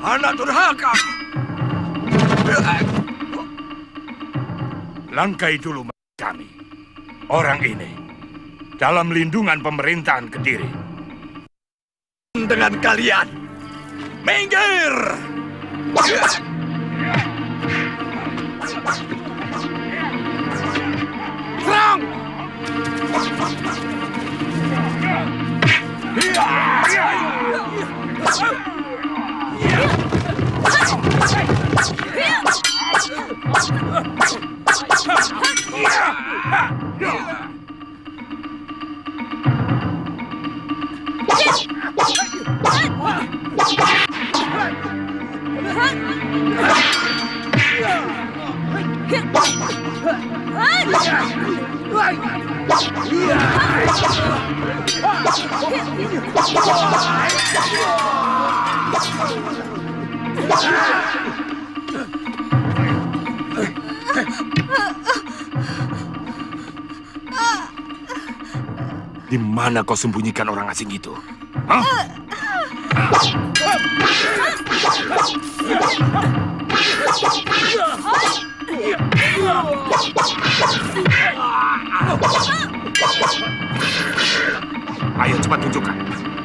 Anak durhaka! Langkai dulu kami. Orang ini dalam lindungan pemerintahan Kediri. Dengan kalian, minggir! Serang! Di mana kau sembunyikan orang asing itu? Hah? Ayo cepat tunjukkan.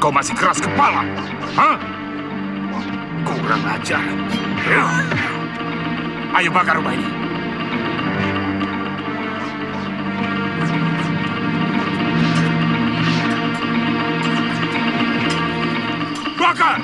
Kau masih keras kepala. Hah? Kurang ajar. Ayo bakar rumah ini. Bakar!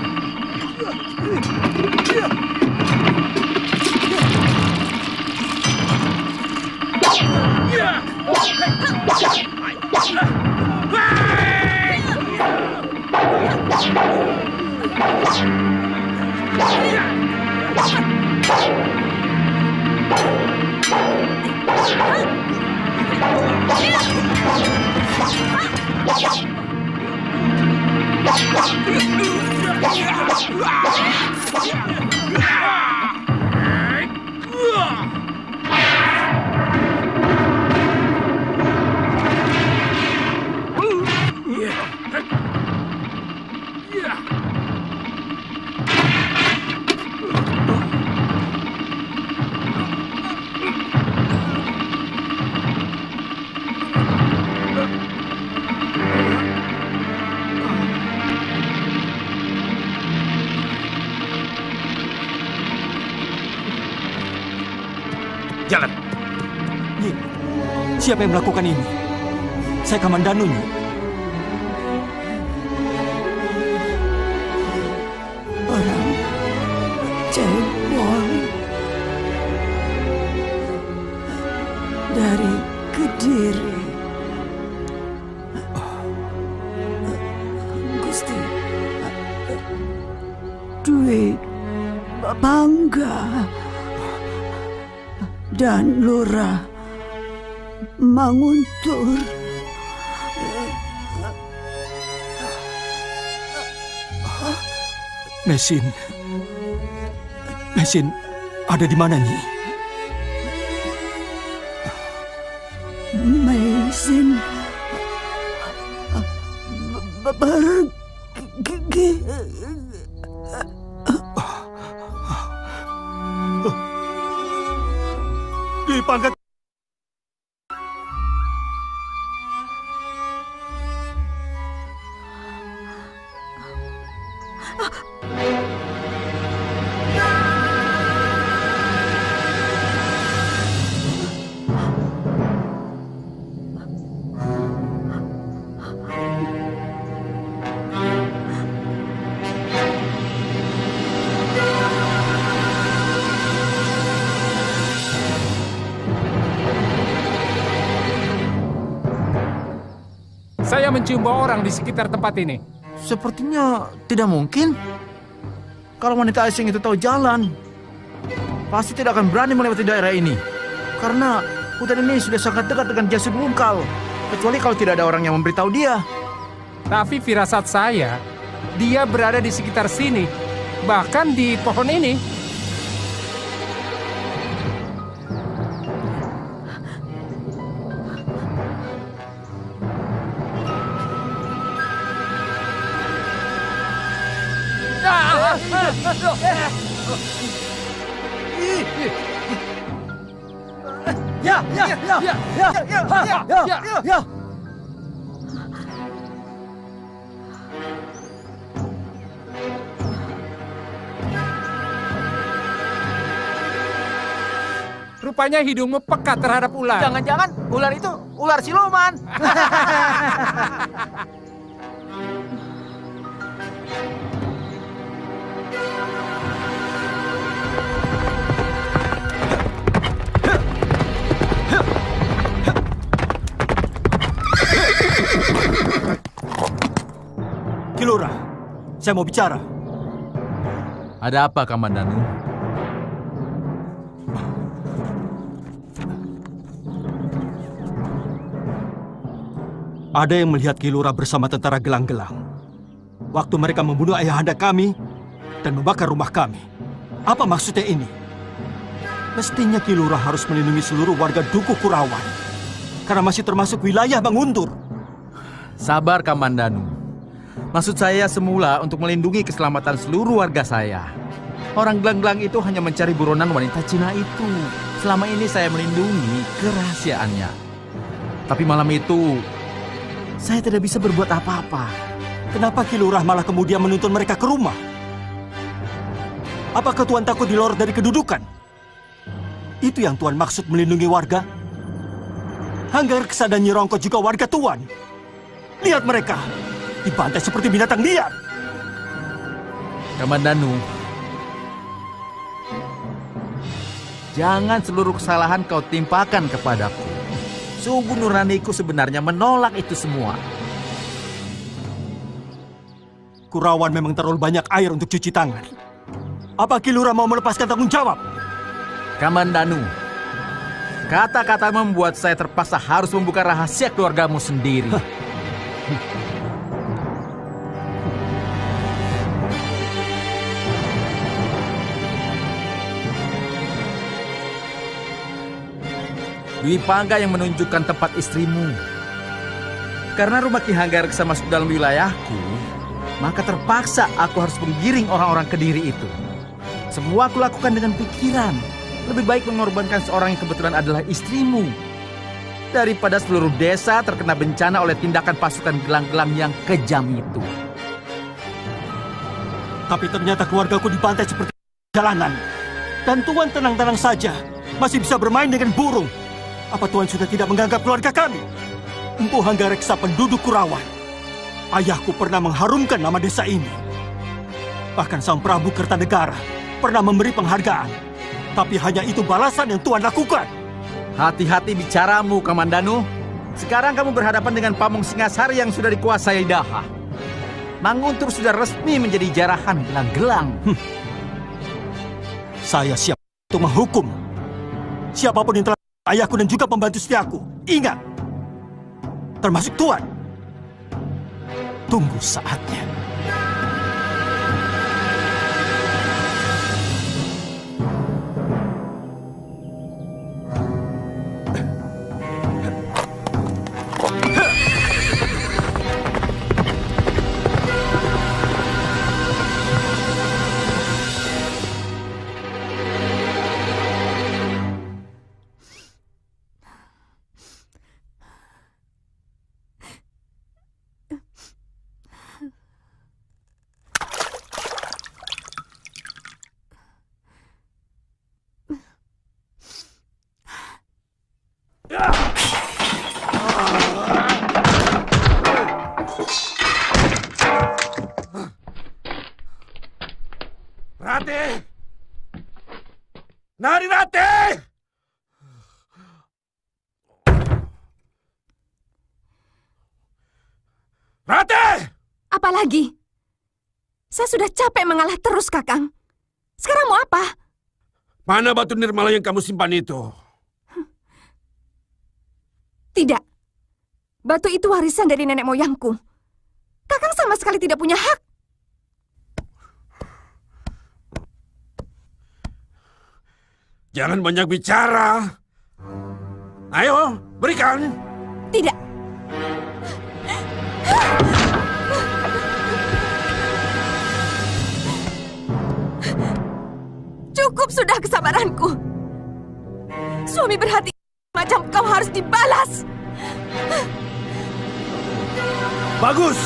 Jalan. Nyi, siapa yang melakukan ini? Saya Kamandanu, Nyi. Orang cebol dari Kediri. Gusti Dwi Bangga dan Lurah Manguntur. Mesin ada di mana, Nyi? Mesin pergi. Dipangkat. mencium bau orang di sekitar tempat ini? Sepertinya tidak mungkin. Kalau wanita asing itu tahu jalan, pasti tidak akan berani melewati daerah ini. Karena hutan ini sudah sangat dekat dengan Jasud Wungkal. Kecuali kalau tidak ada orang yang memberitahu dia. Tapi firasat saya, dia berada di sekitar sini. Bahkan di pohon ini. Ya. Rupanya hidungmu pekat terhadap ular. Jangan-jangan ular itu ular siluman. Kilura, saya mau bicara. Ada apa, Kamandanu? Ada yang melihat Kilura bersama tentara gelang-gelang. Waktu mereka membunuh ayahanda kami dan membakar rumah kami. Apa maksudnya ini? Mestinya Kilura harus melindungi seluruh warga Duku Kurawan. Karena masih termasuk wilayah Manguntur. Sabar, Kamandanu. Maksud saya semula untuk melindungi keselamatan seluruh warga saya. Orang gelang-gelang itu hanya mencari buronan wanita Cina itu. Selama ini saya melindungi kerahasiaannya. Tapi malam itu, saya tidak bisa berbuat apa-apa. Kenapa Kilurah malah kemudian menuntun mereka ke rumah? Apakah Tuan takut dilor dari kedudukan? Itu yang Tuan maksud melindungi warga? Hanggareksa dan Nyi Rongkot juga warga Tuan. Lihat mereka, dibantai seperti binatang liar. Kamandanu, jangan seluruh kesalahan kau timpakan kepadaku. Sungguh nuraniku sebenarnya menolak itu semua. Kurawan memang terlalu banyak air untuk cuci tangan. Apa Kilura mau melepaskan tanggung jawab? Kamandanu, kata-kata membuat saya terpaksa harus membuka rahasia keluargamu sendiri. Dwi Pangga yang menunjukkan tempat istrimu. Karena rumah Ki Hanggareksa masuk dalam wilayahku, maka terpaksa aku harus menggiring orang-orang Kediri itu. Semua aku lakukan dengan pikiran. Lebih baik mengorbankan seorang yang kebetulan adalah istrimu daripada seluruh desa terkena bencana oleh tindakan pasukan gelang-gelang yang kejam itu. Tapi ternyata keluargaku dibantai seperti jalanan. Dan Tuan tenang-tenang saja, masih bisa bermain dengan burung. Apa Tuan sudah tidak menganggap keluarga kami? Empu Hanggareksa penduduk Kurawan. Ayahku pernah mengharumkan nama desa ini. Bahkan Sang Prabu Kertanegara pernah memberi penghargaan. Tapi hanya itu balasan yang Tuan lakukan. Hati-hati bicaramu, Kamandanu. Sekarang kamu berhadapan dengan Pamong Singasari yang sudah dikuasai Daha. Manguntur sudah resmi menjadi jarahan gelang-gelang. Saya siap untuk menghukum siapapun yang telah ayahku dan juga pembantu setiaku. Ingat, termasuk Tuan. Tunggu saatnya. Rati! Nari Rati! Rati! Apalagi? Saya sudah capek mengalah terus, Kakang. Sekarang mau apa? Mana batu nirmala yang kamu simpan itu? Tidak. Batu itu warisan dari nenek moyangku. Kakang sama sekali tidak punya hak. Jangan banyak bicara. Ayo, berikan. Tidak. Cukup sudah kesabaranku. Suami berhati macam kau harus dibalas. Bagus.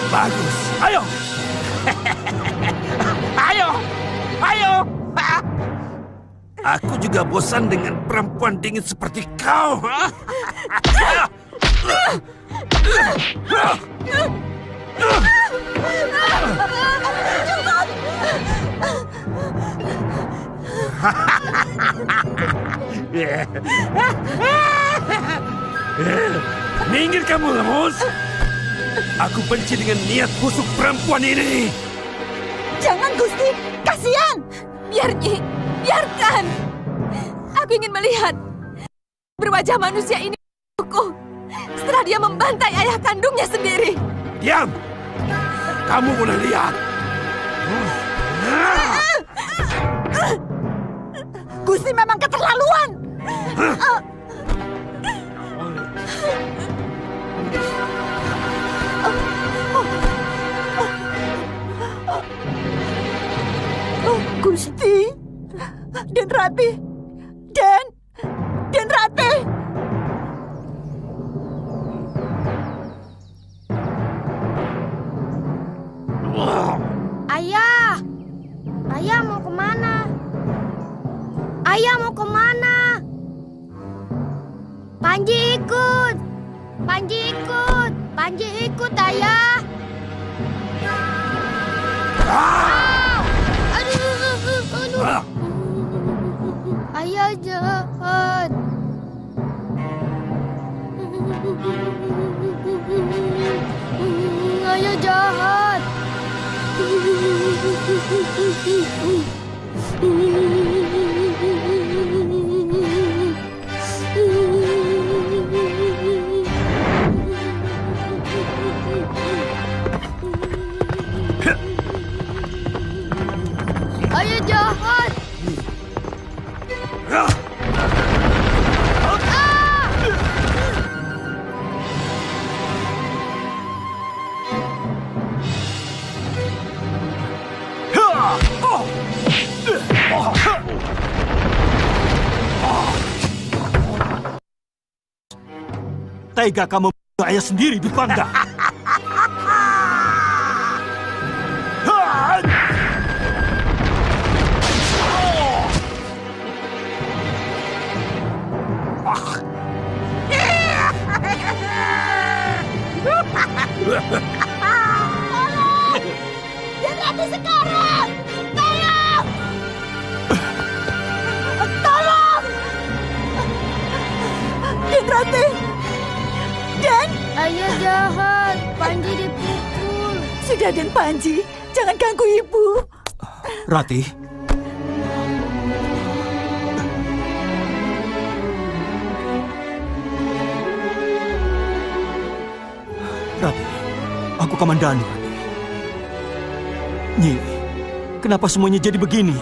Bagus. Ayo. Ayo. Ayo. Aku juga bosan dengan perempuan dingin seperti kau. Minggir kamu, Lemus. Aku benci dengan niat busuk perempuan ini. Jangan, Gusti. Kasihan. Biar Nyi. Biarkan. Aku ingin melihat berwajah manusia ini setelah dia membantai ayah kandungnya sendiri. Diam. Kamu boleh lihat. Gusti memang keterlaluan. Gusti, Den Rati, Den Rati. Ayah mau kemana? Ayah mau kemana? Panji ikut, Panji ikut ayah. Aduh. Ayah jahat. Ayah jahat. Ayah jahat. Tega kamu membunuh ayah sendiri, Dwi Pangga. Den Rati sekarang! Tolong! Tolong! Den Rati. Den. Ayah jahat, Panji dipukul. Sudah, Den Panji. Jangan ganggu ibu. Rati. Rati, aku Kamandanu. Nyi, kenapa semuanya jadi begini?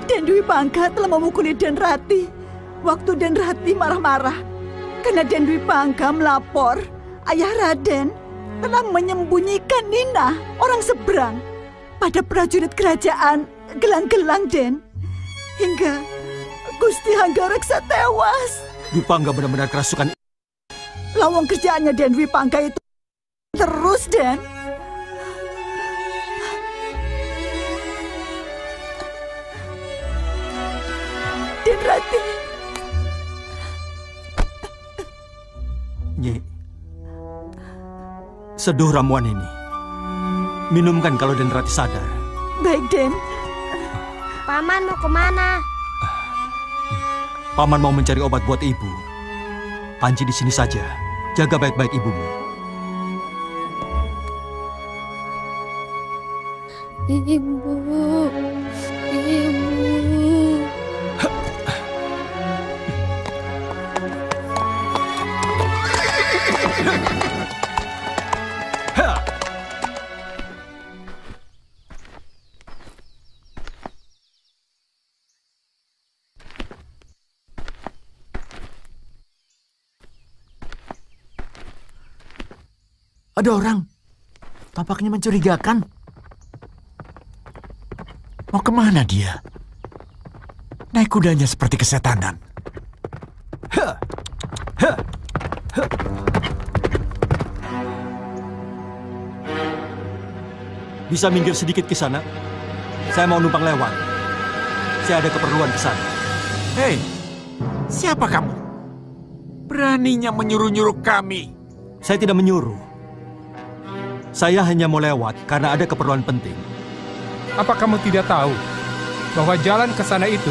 Den Dwi Pangga telah memukuli Den Rati. Waktu Den Rati marah-marah karena Den Dwi Pangga melapor ayah Raden telah menyembunyikan Nina, orang seberang, pada prajurit kerajaan Gelang-Gelang, Den. Hingga Gusti Hanggareksa tewas. Dwi Pangga benar-benar kerasukan. Lawang kerjaannya Den Dwi Pangga itu terus, Den. Den Rati. Nyi, seduh ramuan ini. Minumkan kalau Den Rati sadar. Baik, Den. Paman mau kemana? Paman mau mencari obat buat ibu. Panji di sini saja. Jaga baik-baik ibumu. Ibu. Ada orang. Tampaknya mencurigakan. Mau kemana dia? Naik kudanya seperti kesetanan. Bisa minggir sedikit ke sana? Saya mau numpang lewat. Saya ada keperluan ke sana. Hei, siapa kamu? Beraninya menyuruh-nyuruh kami. Saya tidak menyuruh. Saya hanya mau lewat karena ada keperluan penting. Apa kamu tidak tahu bahwa jalan ke sana itu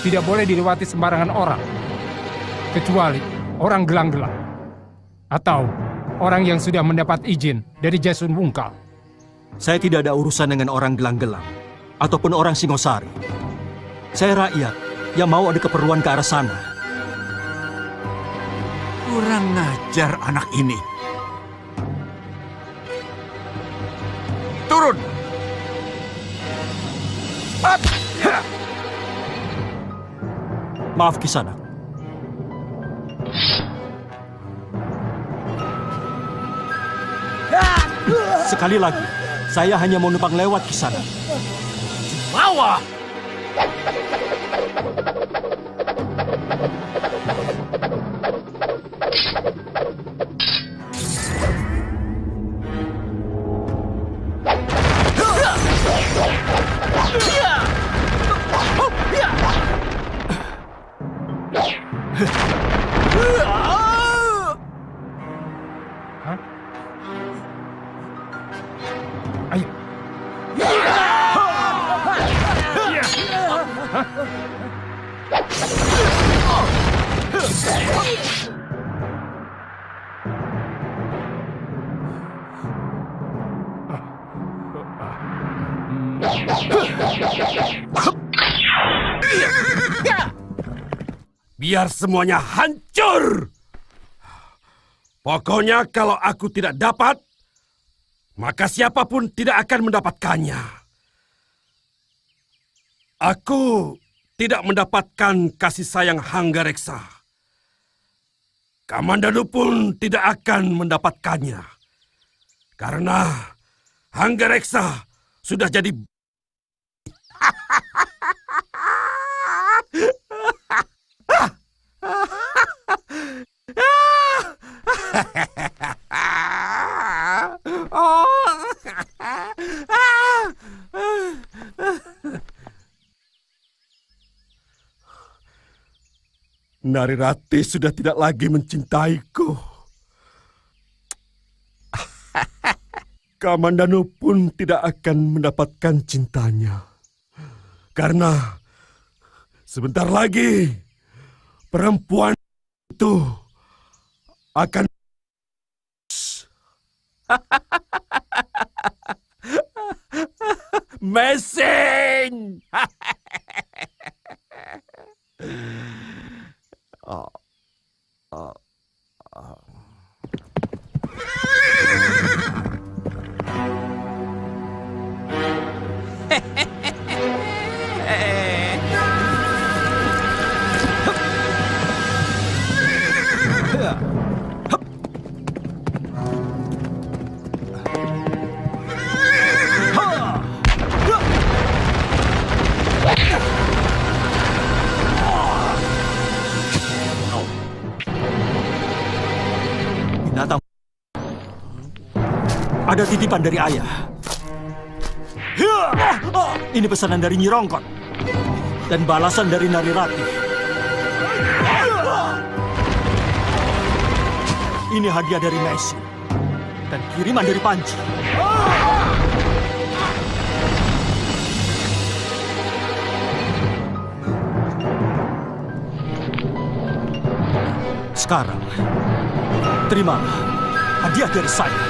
tidak boleh dilewati sembarangan orang, kecuali orang gelang-gelang atau orang yang sudah mendapat izin dari Jasun Wungkal? Saya tidak ada urusan dengan orang gelang-gelang ataupun orang Singosari. Saya rakyat yang mau ada keperluan ke arah sana. Kurang ngajar anak ini. Turun! Maaf Kisanak. Sekali lagi, saya hanya mau numpang lewat Kisanak. Bawa! Hah? Ayo. Biar semuanya hancur. Pokoknya kalau aku tidak dapat, maka siapapun tidak akan mendapatkannya. Aku tidak mendapatkan kasih sayang Hanggareksa. Kamandanu pun tidak akan mendapatkannya. Karena Hanggareksa sudah jadi... Narirati sudah tidak lagi mencintaiku. Kamandanu pun tidak akan mendapatkan cintanya. Karena sebentar lagi perempuan itu akan... Mesing! Binatang. Ada titipan dari ayah. Ini pesanan dari Nyi Rongkot dan balasan dari Narirati. Ini hadiah dari Messi dan kiriman dari Panji. Sekarang, terimalah hadiah dari saya.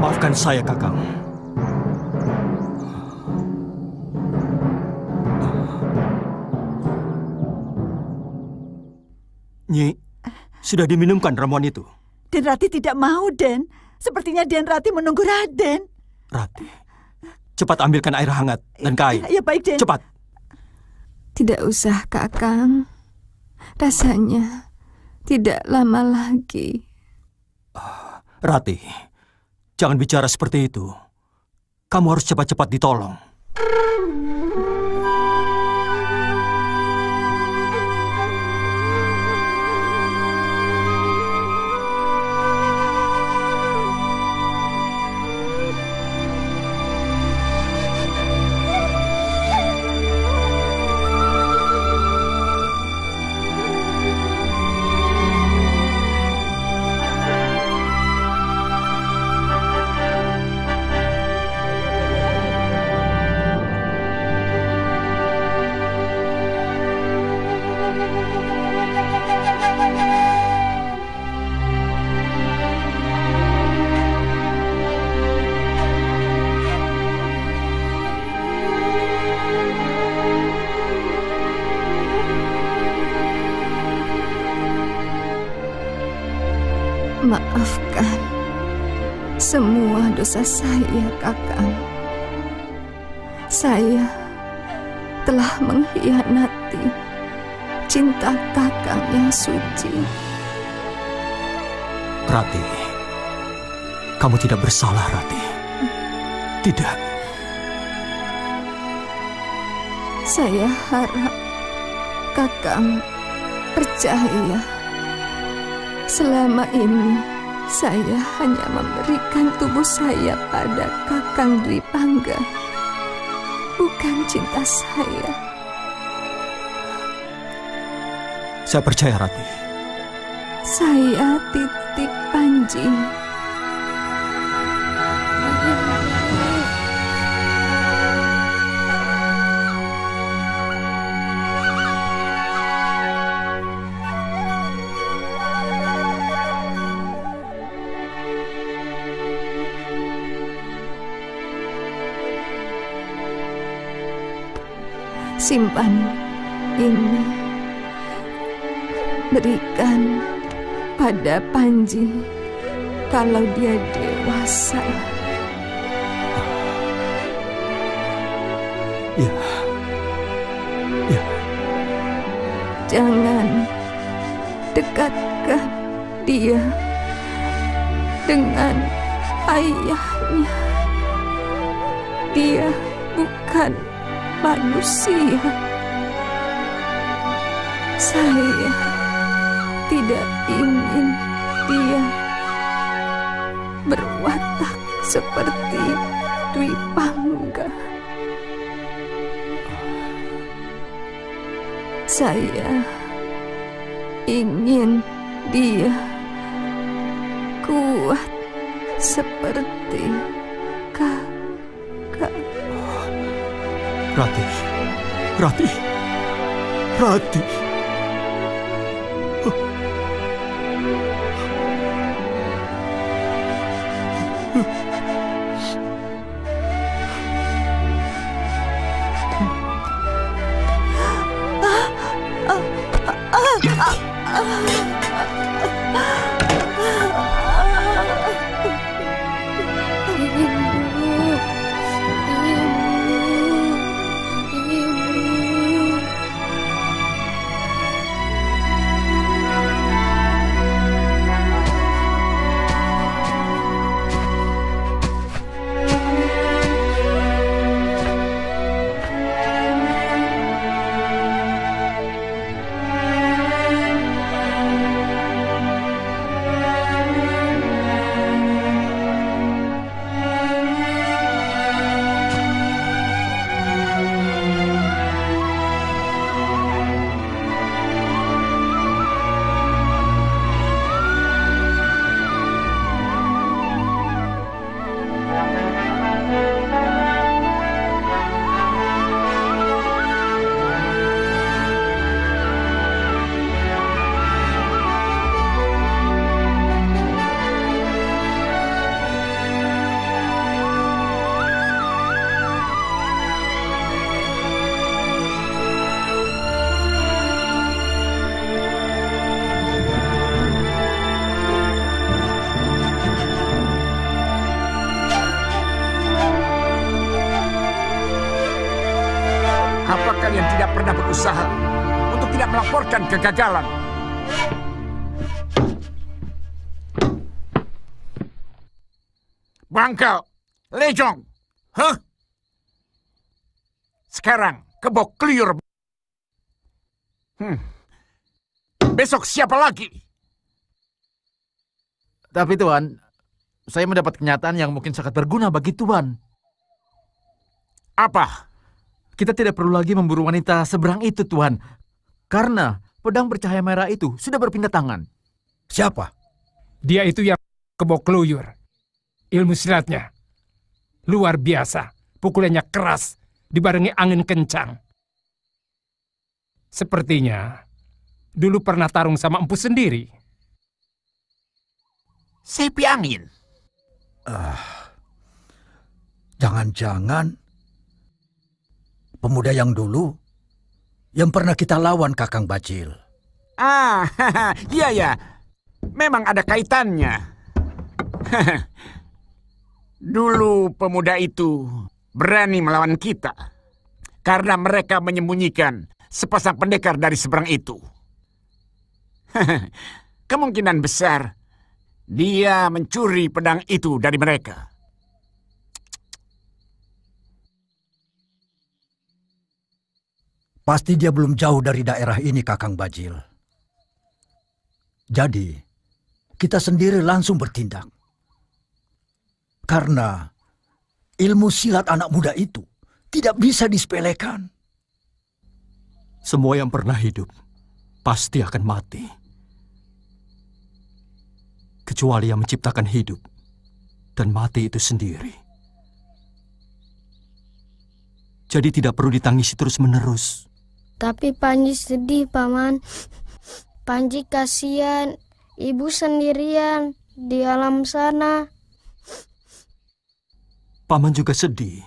Maafkan saya, Kakang. Nyi, sudah diminumkan ramuan itu? Den Rati tidak mau, Den. Sepertinya Den Rati menunggu Raden. Rati, cepat ambilkan air hangat dan kain. Ya baik, Den. Cepat. Tidak usah, Kakang. Rasanya tidak lama lagi. Rati, jangan bicara seperti itu. Kamu harus cepat-cepat ditolong. Maafkan semua dosa saya, Kakang. Saya telah mengkhianati cinta Kakang yang suci. Rati, kamu tidak bersalah, Rati. Tidak. Saya harap Kakang percaya. Selama ini, saya hanya memberikan tubuh saya pada Kakang Dwi Pangga, bukan cinta saya. Saya percaya, Rati. Saya titip Panji. Simpan ini, berikan pada Panji kalau dia dewasa. Ya. Ya. Jangan dekatkan dia dengan ayahnya. Dia bukan manusia. Saya tidak ingin dia berwatak seperti Dwi Pangga. Saya ingin dia kuat seperti Kakak. Rati, Rati, Rati. kalian tidak pernah berusaha untuk tidak melaporkan kegagalan. Bangkal, Lejong, sekarang kebok Kluyur. Besok siapa lagi? Tapi Tuan, saya mendapat kenyataan yang mungkin sangat berguna bagi Tuan. Apa? Kita tidak perlu lagi memburu wanita seberang itu, Tuan. Karena pedang bercahaya merah itu sudah berpindah tangan. Siapa? Dia itu yang kebok Kluyur. Ilmu silatnya luar biasa. Pukulannya keras, dibarengi angin kencang. Sepertinya dulu pernah tarung sama empu sendiri. Sepi angin. Jangan-jangan pemuda yang dulu yang pernah kita lawan, Kakang Bajil. Iya ya. Memang ada kaitannya. Dulu pemuda itu berani melawan kita karena mereka menyembunyikan sepasang pendekar dari seberang itu. Kemungkinan besar dia mencuri pedang itu dari mereka. Pasti dia belum jauh dari daerah ini, Kakang Bajil. Jadi, kita sendiri langsung bertindak. Karena ilmu silat anak muda itu tidak bisa disepelekan. Semua yang pernah hidup pasti akan mati. Kecuali yang menciptakan hidup dan mati itu sendiri. Jadi tidak perlu ditangisi terus-menerus. Tapi Panji sedih, Paman. Panji kasihan, ibu sendirian di alam sana. Paman juga sedih.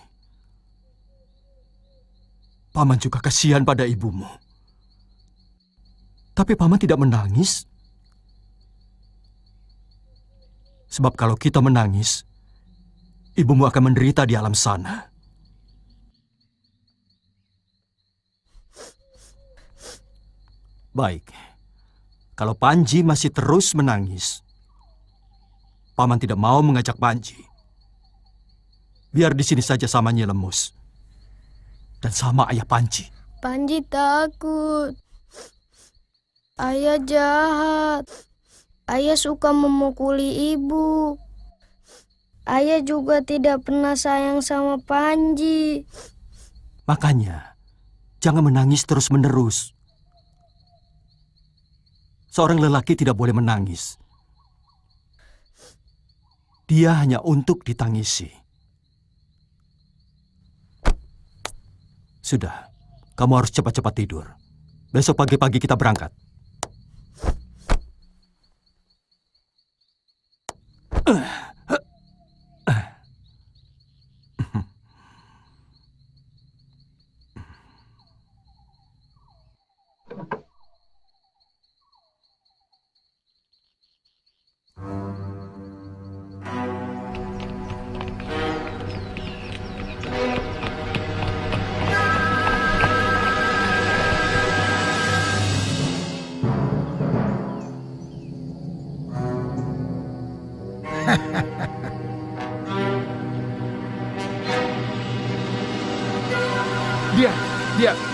Paman juga kasihan pada ibumu. Tapi Paman tidak menangis. Sebab kalau kita menangis, ibumu akan menderita di alam sana. Baik, kalau Panji masih terus menangis, Paman tidak mau mengajak Panji. Biar di sini saja sama Nyi Lemus. Dan sama ayah Panji. Panji takut. Ayah jahat. Ayah suka memukuli ibu. Ayah juga tidak pernah sayang sama Panji. Makanya, jangan menangis terus-menerus. Seorang lelaki tidak boleh menangis. Dia hanya untuk ditangisi. Sudah, kamu harus cepat-cepat tidur. Besok pagi-pagi kita berangkat.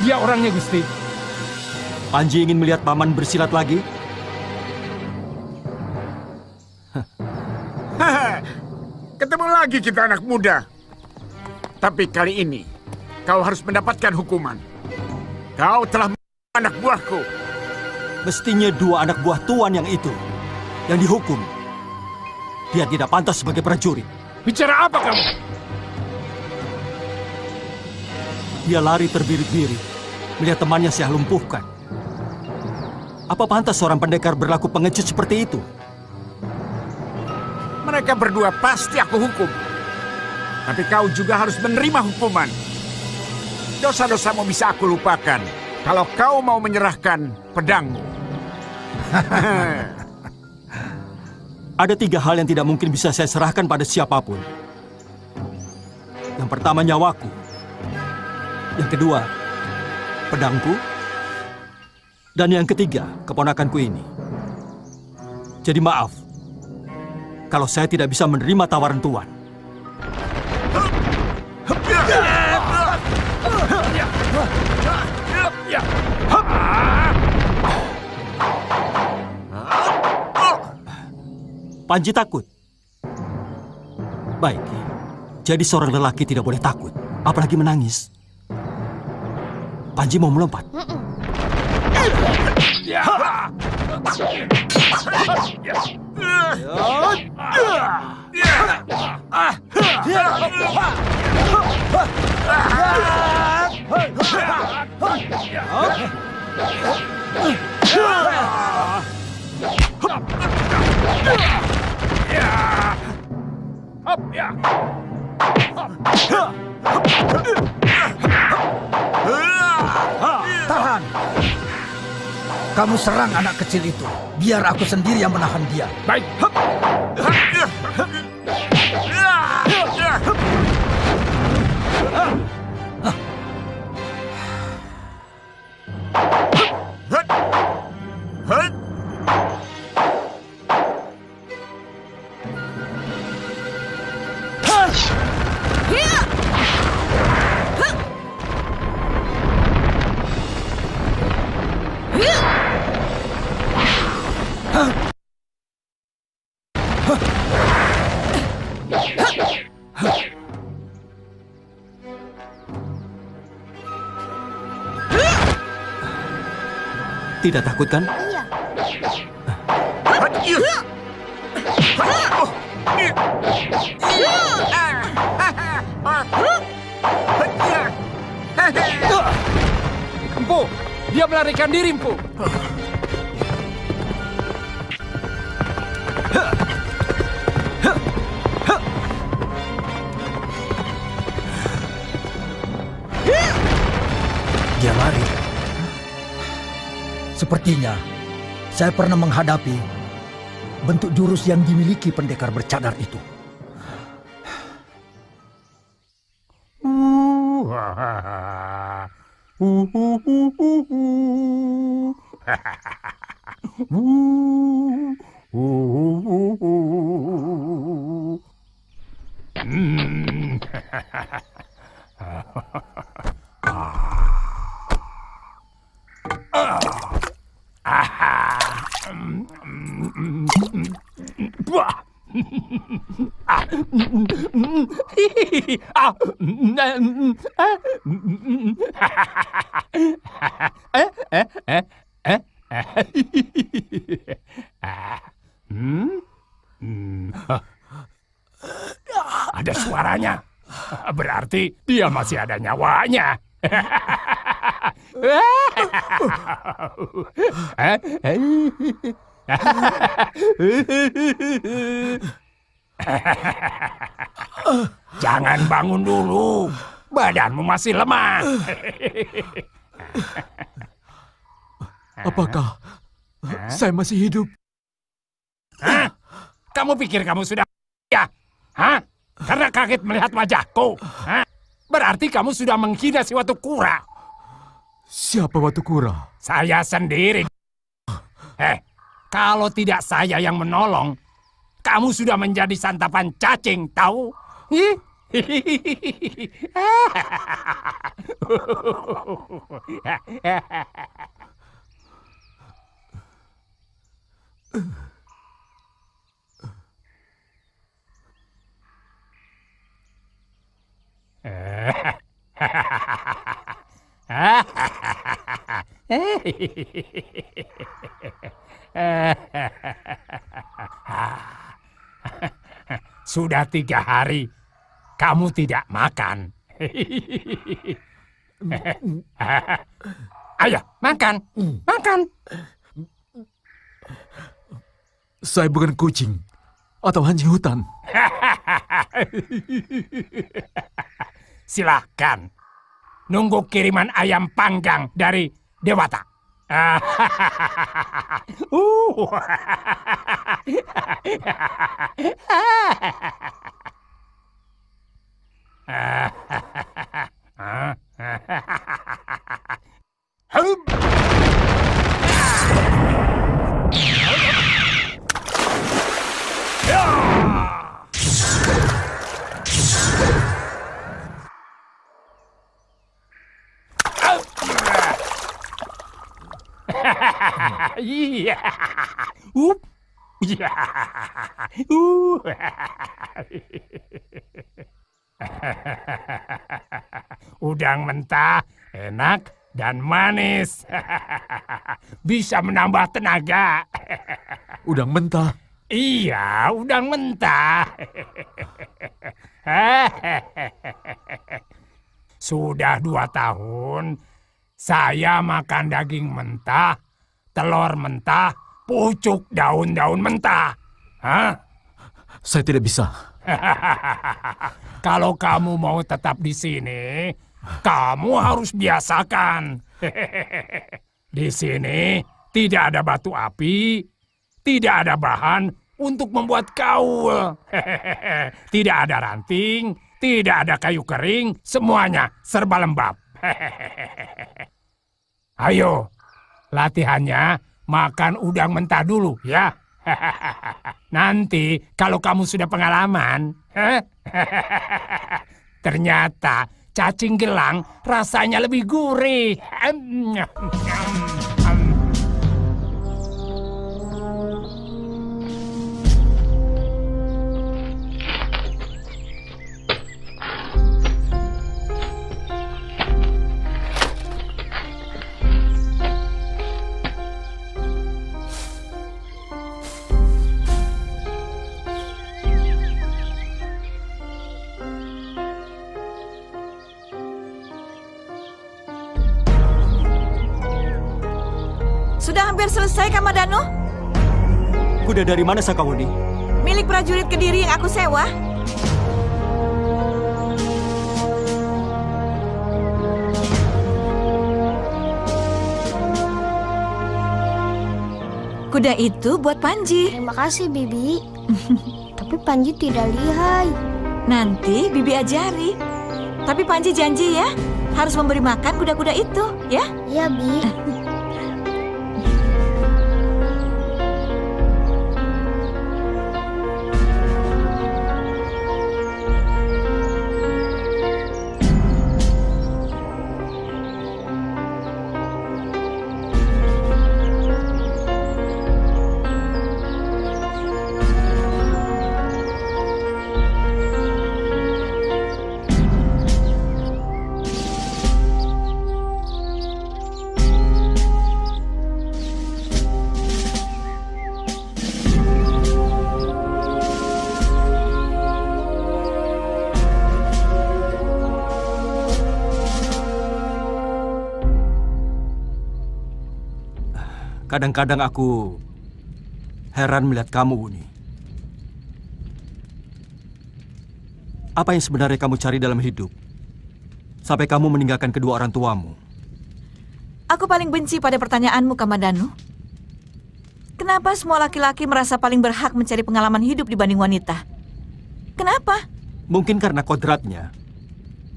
Dia orangnya, Gusti. Panji ingin melihat Paman bersilat lagi? Ketemu lagi kita, anak muda. Tapi kali ini kau harus mendapatkan hukuman. Kau telah anak buahku. Mestinya dua anak buah tuan yang itu yang dihukum. Dia tidak pantas sebagai prajurit. Bicara apa kamu? Dia lari terbirit-birit melihat temannya saya lumpuhkan. Apa pantas seorang pendekar berlaku pengecut seperti itu? Mereka berdua pasti aku hukum. Tapi kau juga harus menerima hukuman. Dosa-dosamu bisa aku lupakan kalau kau mau menyerahkan pedangmu. Ada 3 hal yang tidak mungkin bisa saya serahkan pada siapapun. Yang pertama, nyawaku. Yang kedua, pedangku. Dan yang ketiga, keponakanku ini. Jadi maaf, kalau saya tidak bisa menerima tawaran Tuan. Panji takut? Baik, jadi seorang lelaki tidak boleh takut, apalagi menangis. Panji mau melompat? Tahan! Kamu serang anak kecil itu. Biar aku sendiri yang menahan dia. Baik. Tidak takut kan? Iya. Empu, dia melarikan diri, Empu. Dia lari. Sepertinya saya pernah menghadapi bentuk jurus yang dimiliki pendekar bercadar itu. Ada suaranya. Berarti dia masih ada nyawanya. Jangan bangun dulu. Badanmu masih lemah. Apakah saya masih hidup? Hah? Kamu pikir kamu sudah ya? Hah? Karena kaget melihat wajahku? Hah? Berarti kamu sudah menghina si Watukura. Siapa Watukura? Saya sendiri. Kalau tidak saya yang menolong, kamu sudah menjadi santapan cacing, tahu? Sudah 3 hari kamu tidak makan. Ayo, makan. Makan. Saya bukan kucing atau anjing hutan. Silahkan. Nunggu kiriman ayam panggang dari Dewata. Iya. Ya. Udang mentah, enak dan manis. Bisa menambah tenaga. Udang mentah? Iya, udang mentah. Sudah 2 tahun, saya makan daging mentah, telur mentah, pucuk daun-daun mentah. Hah? Saya tidak bisa. Kalau kamu mau tetap di sini, kamu harus biasakan. Di sini tidak ada batu api, tidak ada bahan untuk membuat kaul. Tidak ada ranting, tidak ada kayu kering, semuanya serba lembab. Ayo, latihannya makan udang mentah dulu ya. Nanti kalau kamu sudah pengalaman, ternyata cacing gelang rasanya lebih gurih. Sudah hampir selesai, Kamadano? Kuda dari mana, Sakawuni? Milik prajurit Kediri yang aku sewa. Kuda itu buat Panji. Terima kasih, Bibi. Tapi Panji tidak lihai. Nanti Bibi ajari. Tapi Panji janji ya, harus memberi makan kuda-kuda itu, ya? Iya, Bi. Kadang-kadang aku heran melihat kamu, Wuni. Apa yang sebenarnya kamu cari dalam hidup? Sampai kamu meninggalkan kedua orang tuamu. Aku paling benci pada pertanyaanmu, Kamadano. Kenapa semua laki-laki merasa paling berhak mencari pengalaman hidup dibanding wanita? Kenapa? Mungkin karena kodratnya.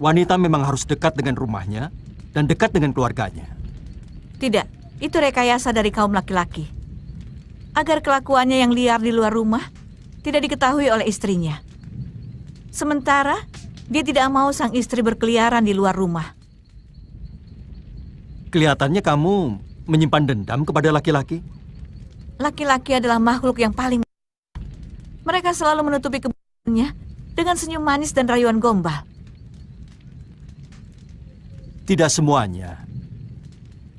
Wanita memang harus dekat dengan rumahnya dan dekat dengan keluarganya. Tidak. Itu rekayasa dari kaum laki-laki. Agar kelakuannya yang liar di luar rumah tidak diketahui oleh istrinya. Sementara, dia tidak mau sang istri berkeliaran di luar rumah. Kelihatannya kamu menyimpan dendam kepada laki-laki. Laki-laki adalah makhluk yang paling... Mereka selalu menutupi kebohongannya dengan senyum manis dan rayuan gombal. Tidak semuanya.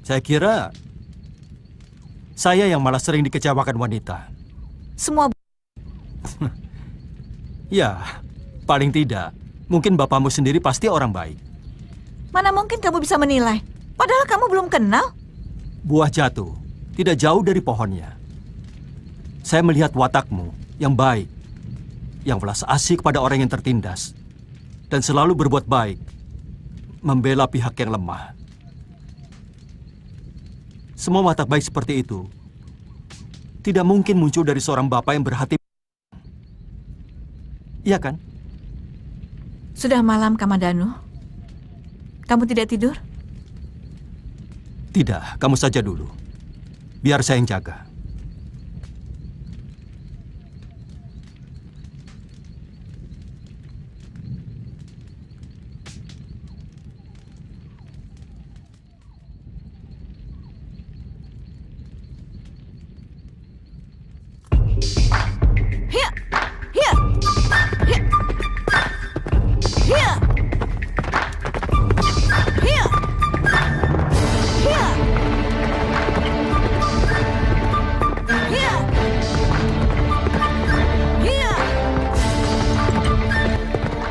Saya kira... saya yang malah sering dikecewakan wanita. Semua... Ya, paling tidak. Mungkin bapakmu sendiri pasti orang baik. Mana mungkin kamu bisa menilai? Padahal kamu belum kenal. Buah jatuh, tidak jauh dari pohonnya. Saya melihat watakmu yang baik, yang welas asih kepada orang yang tertindas, dan selalu berbuat baik, membela pihak yang lemah. Semua watak baik seperti itu tidak mungkin muncul dari seorang bapak yang berhati. Iya kan? Sudah malam, Kamadano. Kamu tidak tidur? Tidak, kamu saja dulu. Biar saya yang jaga.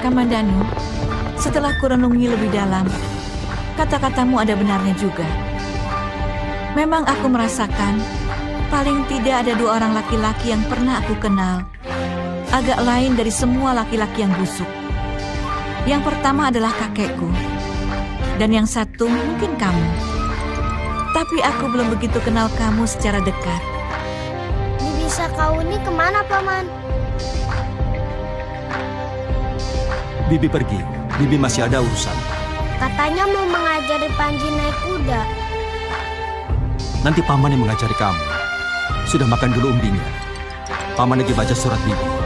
Kamandanu, setelah kurenungi lebih dalam, kata-katamu ada benarnya juga. Memang aku merasakan paling tidak ada 2 orang laki-laki yang pernah aku kenal agak lain dari semua laki-laki yang busuk. Yang pertama adalah kakekku, dan yang satu mungkin kamu. Tapi aku belum begitu kenal kamu secara dekat. Bibi Sakauni kemana, Paman? Bibi pergi. Bibi masih ada urusan. Katanya mau mengajari Panji naik kuda. Nanti Paman yang mengajari kamu. Sudah makan dulu umbinya. Paman lagi baca surat Bibi.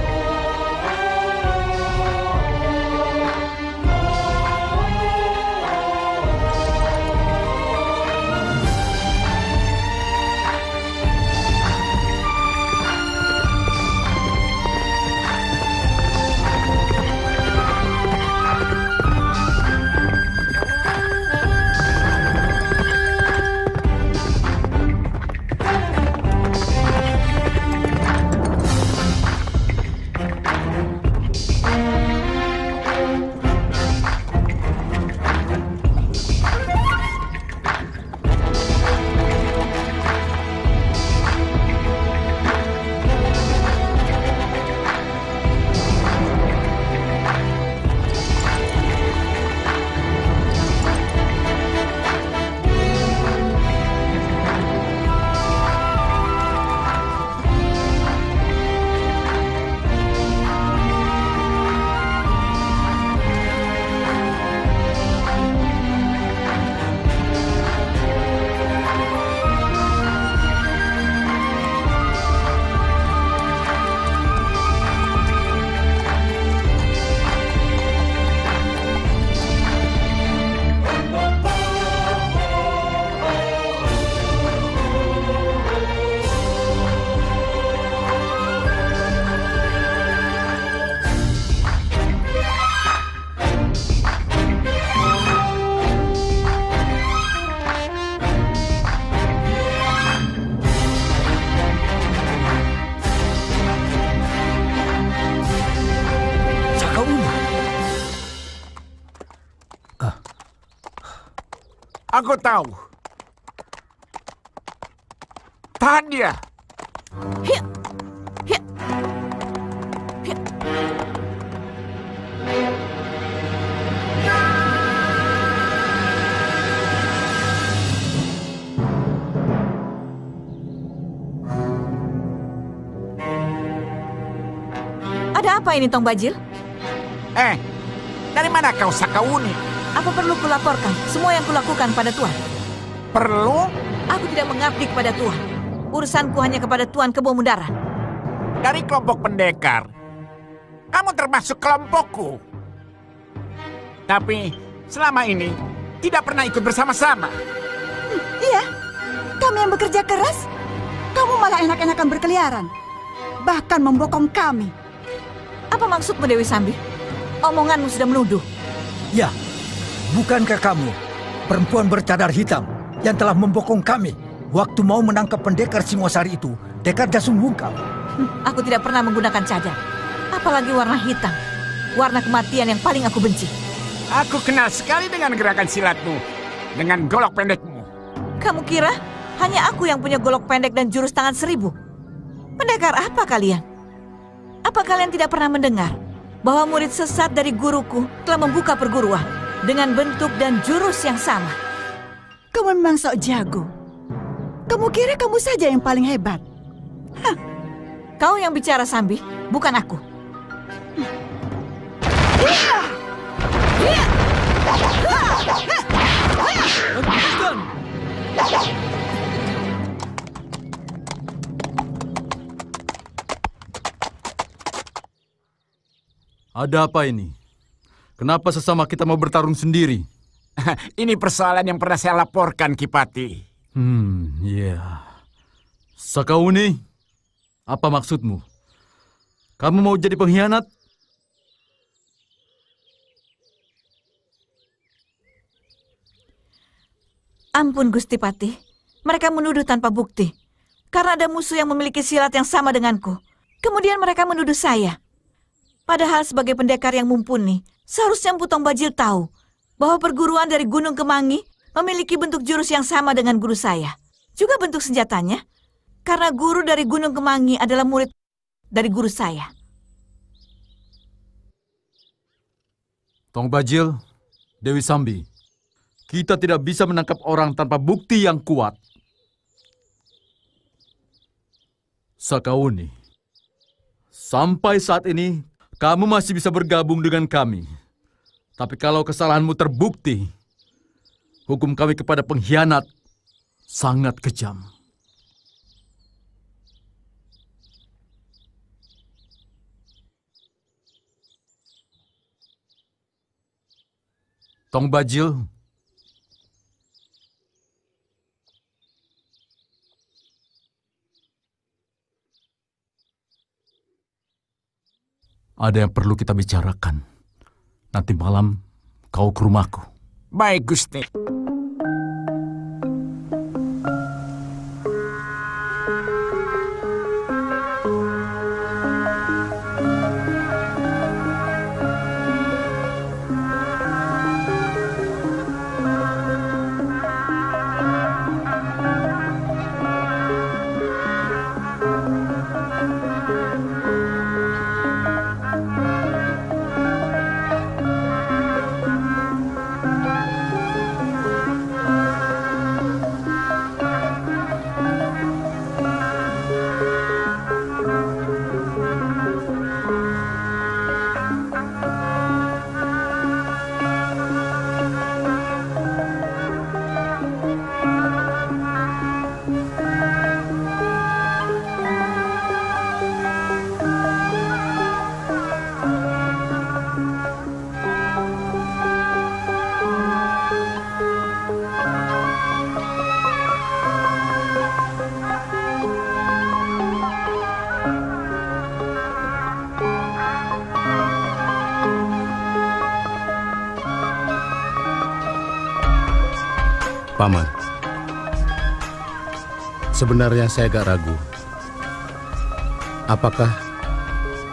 Aku tahu. Tahan dia. Ada apa ini, Tong Bajil? Dari mana kau, Sakauni? Apa perlu kulaporkan semua yang kulakukan pada Tuan? Perlu? Aku tidak mengabdi kepada Tuan. Urusanku hanya kepada Tuan Kebo Mundaran. Dari kelompok pendekar, kamu termasuk kelompokku. Tapi selama ini tidak pernah ikut bersama-sama. Iya, kami yang bekerja keras, kamu malah enak-enakan berkeliaran. Bahkan membokong kami. Apa maksudmu, Dewi Sambi? Omonganmu sudah menuduh. Ya, bukankah kamu perempuan bercadar hitam yang telah membokong kami waktu mau menangkap pendekar Singosari itu, Dekar Jasung Wungkal? Aku tidak pernah menggunakan cadar, apalagi warna hitam. Warna kematian yang paling aku benci. Aku kenal sekali dengan gerakan silatmu, dengan golok pendekmu. Kamu kira hanya aku yang punya golok pendek dan jurus tangan 1000? Pendekar apa kalian? Apa kalian tidak pernah mendengar bahwa murid sesat dari guruku telah membuka perguruan dengan bentuk dan jurus yang sama? Kamu memang sok jago. Kamu kira kamu saja yang paling hebat? Hah. Kau yang bicara, Sambi, bukan aku. Ada apa ini? Kenapa sesama kita mau bertarung sendiri? Ini persoalan yang pernah saya laporkan, Kipati. Iya. Sakauni, apa maksudmu? Kamu mau jadi pengkhianat? Ampun, Gusti Patih. Mereka menuduh tanpa bukti. Karena ada musuh yang memiliki silat yang sama denganku. Kemudian mereka menuduh saya. Padahal sebagai pendekar yang mumpuni, seharusnya Empu Tong Bajil tahu bahwa perguruan dari Gunung Kemangi memiliki bentuk jurus yang sama dengan guru saya. Juga bentuk senjatanya, karena guru dari Gunung Kemangi adalah murid dari guru saya. Tong Bajil, Dewi Sambi, kita tidak bisa menangkap orang tanpa bukti yang kuat. Sakauni, sampai saat ini kamu masih bisa bergabung dengan kami. Tapi kalau kesalahanmu terbukti, hukum kami kepada pengkhianat sangat kejam. Tong Bajil, ada yang perlu kita bicarakan. Nanti malam kau ke rumahku. Baik, Gusti. Paman, sebenarnya saya agak ragu. Apakah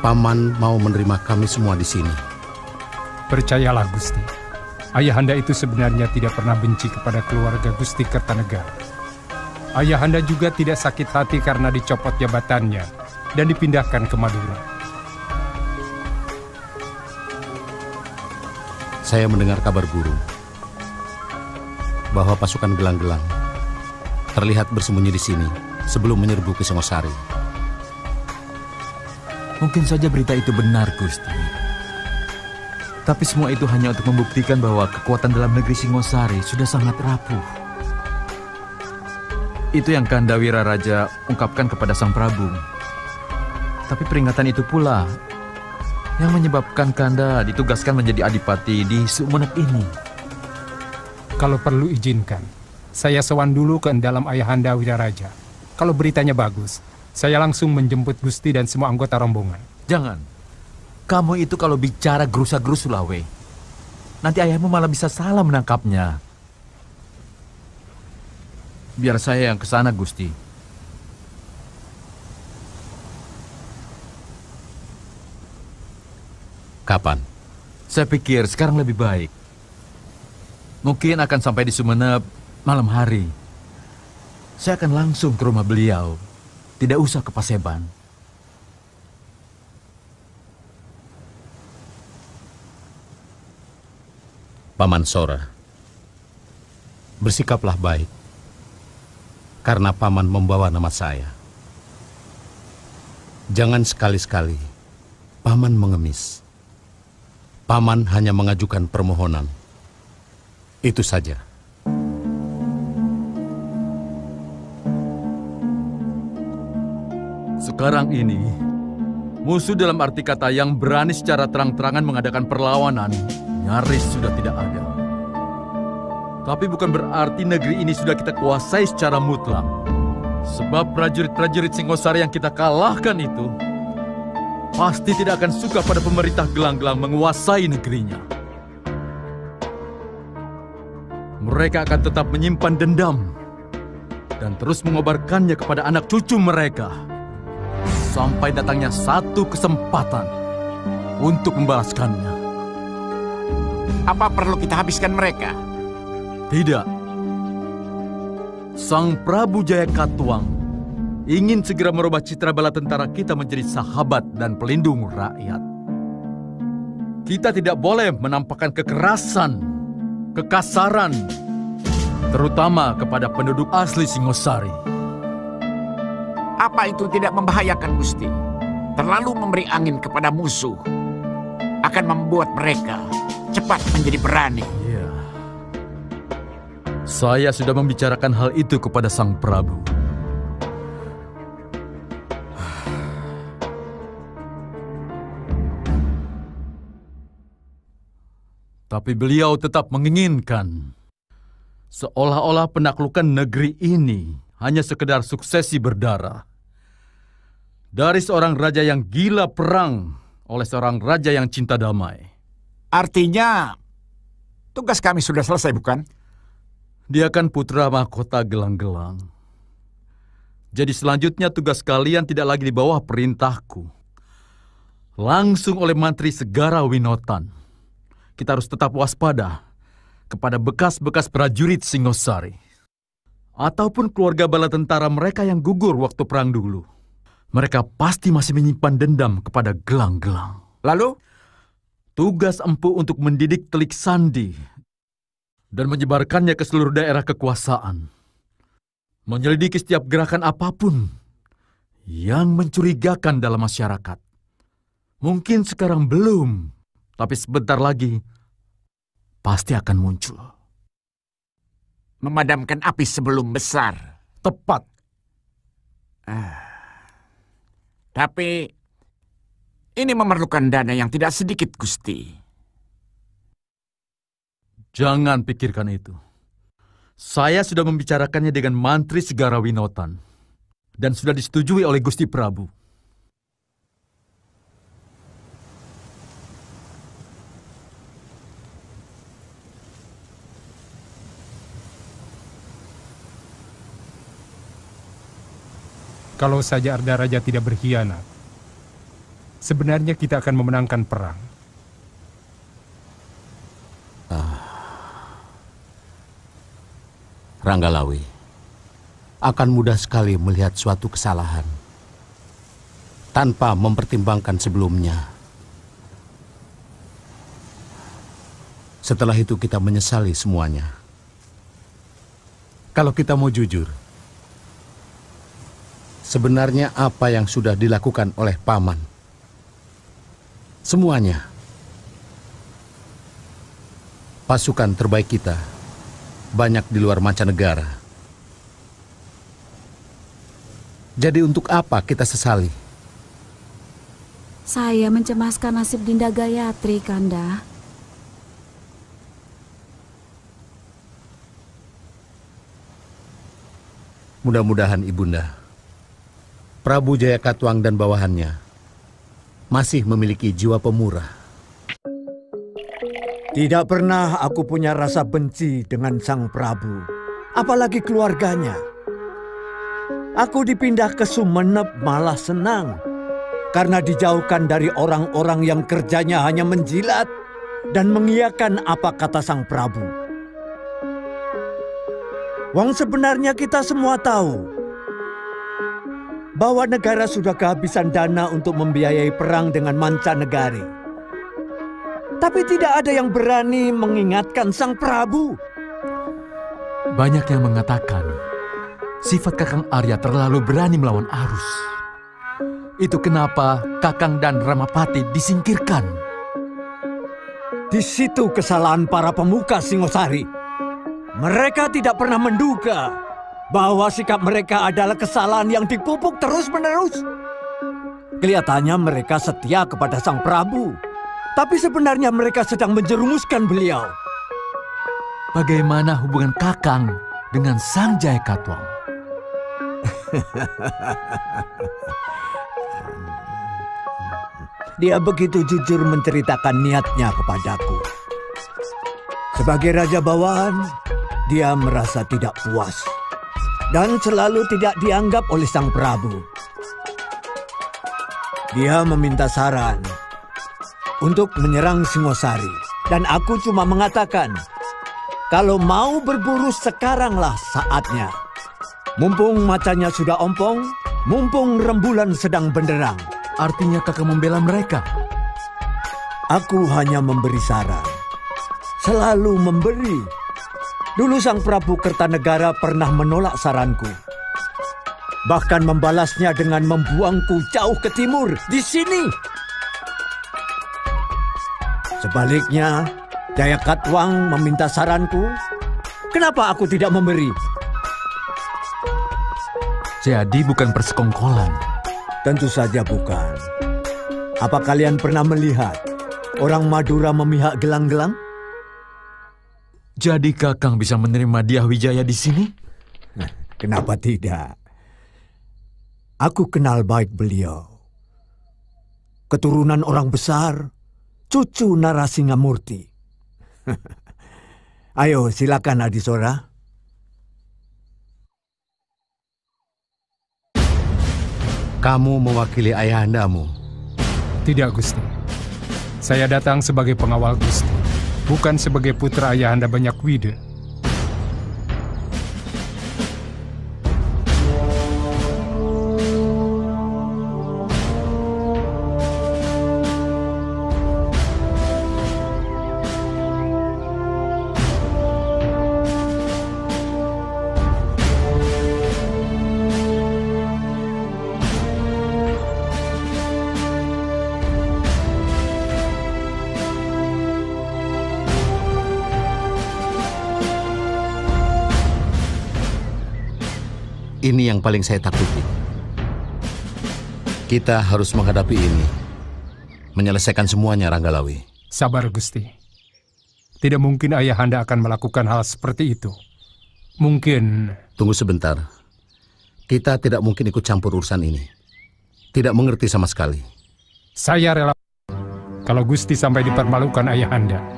Paman mau menerima kami semua di sini? Percayalah Gusti, Ayahanda itu sebenarnya tidak pernah benci kepada keluarga Gusti Kertanegara. Ayahanda juga tidak sakit hati karena dicopot jabatannya dan dipindahkan ke Madura. Saya mendengar kabar burung bahwa pasukan gelang-gelang terlihat bersembunyi di sini sebelum menyerbu ke Singosari. Mungkin saja berita itu benar, Gusti. Tapi semua itu hanya untuk membuktikan bahwa kekuatan dalam negeri Singosari sudah sangat rapuh. Itu yang Kanda Wiraraja ungkapkan kepada Sang Prabu. Tapi peringatan itu pula yang menyebabkan Kanda ditugaskan menjadi adipati di Sumenep ini. Kalau perlu izinkan, saya sowan dulu ke dalam Ayahanda Wiraraja. Kalau beritanya bagus, saya langsung menjemput Gusti dan semua anggota rombongan. Jangan. Kamu itu kalau bicara gerusa-gerusu Lawe, nanti ayahmu malah bisa salah menangkapnya. Biar saya yang ke sana, Gusti. Kapan? Saya pikir sekarang lebih baik. Mungkin akan sampai di Sumenep malam hari. Saya akan langsung ke rumah beliau. Tidak usah ke Paseban. Paman Sora, bersikaplah baik. Karena Paman membawa nama saya. Jangan sekali-sekali Paman mengemis. Paman hanya mengajukan permohonan. Itu saja. Sekarang ini, musuh dalam arti kata yang berani secara terang-terangan mengadakan perlawanan nyaris sudah tidak ada. Tapi bukan berarti negeri ini sudah kita kuasai secara mutlak. Sebab prajurit-prajurit Singosari yang kita kalahkan itu pasti tidak akan suka pada pemerintah gelang-gelang menguasai negerinya. Mereka akan tetap menyimpan dendam dan terus mengobarkannya kepada anak cucu mereka sampai datangnya satu kesempatan untuk membalaskannya. Apa perlu kita habiskan mereka? Tidak. Sang Prabu Jayakatwang ingin segera merubah citra bala tentara kita menjadi sahabat dan pelindung rakyat. Kita tidak boleh menampakkan kekerasan, kekasaran, terutama kepada penduduk asli Singosari. Apa itu tidak membahayakan, Gusti? Terlalu memberi angin kepada musuh akan membuat mereka cepat menjadi berani. Iya. Saya sudah membicarakan hal itu kepada Sang Prabu. Tapi beliau tetap menginginkan seolah-olah penaklukan negeri ini hanya sekedar suksesi berdarah dari seorang raja yang gila perang oleh seorang raja yang cinta damai. Artinya tugas kami sudah selesai, bukan? Dia kan putra mahkota Gelang-Gelang. Jadi selanjutnya tugas kalian tidak lagi di bawah perintahku, langsung oleh Mantri Segara Winotan. Kita harus tetap waspada kepada bekas-bekas prajurit Singosari ataupun keluarga bala tentara mereka yang gugur waktu perang dulu. Mereka pasti masih menyimpan dendam kepada Gelang-Gelang. Lalu, tugas empu untuk mendidik Telik Sandi dan menyebarkannya ke seluruh daerah kekuasaan. Menyelidiki setiap gerakan apapun yang mencurigakan dalam masyarakat. Mungkin sekarang belum, tapi sebentar lagi pasti akan muncul. Memadamkan api sebelum besar. Tepat. Tapi ini memerlukan dana yang tidak sedikit, Gusti. Jangan pikirkan itu. Saya sudah membicarakannya dengan Mantri Segara Winotan dan sudah disetujui oleh Gusti Prabu. Kalau saja Arda Raja tidak berkhianat, sebenarnya kita akan memenangkan perang. Ranggalawi, akan mudah sekali melihat suatu kesalahan tanpa mempertimbangkan sebelumnya. Setelah itu kita menyesali semuanya. Kalau kita mau jujur, sebenarnya apa yang sudah dilakukan oleh Paman? Semuanya. Pasukan terbaik kita banyak di luar mancanegara. Jadi untuk apa kita sesali? Saya mencemaskan nasib Dinda Gayatri, Kanda. Mudah-mudahan Ibunda, Prabu Jayakatwang dan bawahannya masih memiliki jiwa pemurah. Tidak pernah aku punya rasa benci dengan Sang Prabu, apalagi keluarganya. Aku dipindah ke Sumenep malah senang, karena dijauhkan dari orang-orang yang kerjanya hanya menjilat dan mengiyakan apa kata Sang Prabu. Wong sebenarnya kita semua tahu bahwa negara sudah kehabisan dana untuk membiayai perang dengan mancanegari. Tapi tidak ada yang berani mengingatkan Sang Prabu. Banyak yang mengatakan sifat Kakang Arya terlalu berani melawan arus. Itu kenapa Kakang dan Ramapati disingkirkan. Di situ kesalahan para pemuka Singosari. Mereka tidak pernah menduga bahwa sikap mereka adalah kesalahan yang dipupuk terus-menerus. Kelihatannya mereka setia kepada Sang Prabu, tapi sebenarnya mereka sedang menjerumuskan beliau. Bagaimana hubungan Kakang dengan Sang Jayakatwang? Dia begitu jujur menceritakan niatnya kepadaku. Sebagai raja bawahan, dia merasa tidak puas dan selalu tidak dianggap oleh Sang Prabu. Dia meminta saran untuk menyerang Singosari. Dan aku cuma mengatakan, kalau mau berburu sekaranglah saatnya. Mumpung macanya sudah ompong, mumpung rembulan sedang benderang. Artinya kakak membela mereka? Aku hanya memberi saran. Selalu memberi. Dulu Sang Prabu Kertanegara pernah menolak saranku. Bahkan membalasnya dengan membuangku jauh ke timur, di sini. Sebaliknya, Jayakatwang meminta saranku. Kenapa aku tidak memberi? Jadi bukan persekongkolan? Tentu saja bukan. Apa kalian pernah melihat orang Madura memihak gelang-gelang? Jadi Kakang bisa menerima Dyah Wijaya di sini? Kenapa tidak? Aku kenal baik beliau. Keturunan orang besar, cucu Narasingamurti. Ayo, silakan Adisora. Kamu mewakili ayahandamu? Tidak, Gusti. Saya datang sebagai pengawal Gusti, bukan sebagai putra ayahanda Banyakwida. Ini yang paling saya takuti. Kita harus menghadapi ini. Menyelesaikan semuanya, Ranggalawi. Sabar, Gusti. Tidak mungkin ayahanda akan melakukan hal seperti itu. Mungkin... Tunggu sebentar. Kita tidak mungkin ikut campur urusan ini. Tidak mengerti sama sekali. Saya rela kalau Gusti sampai dipermalukan ayahanda.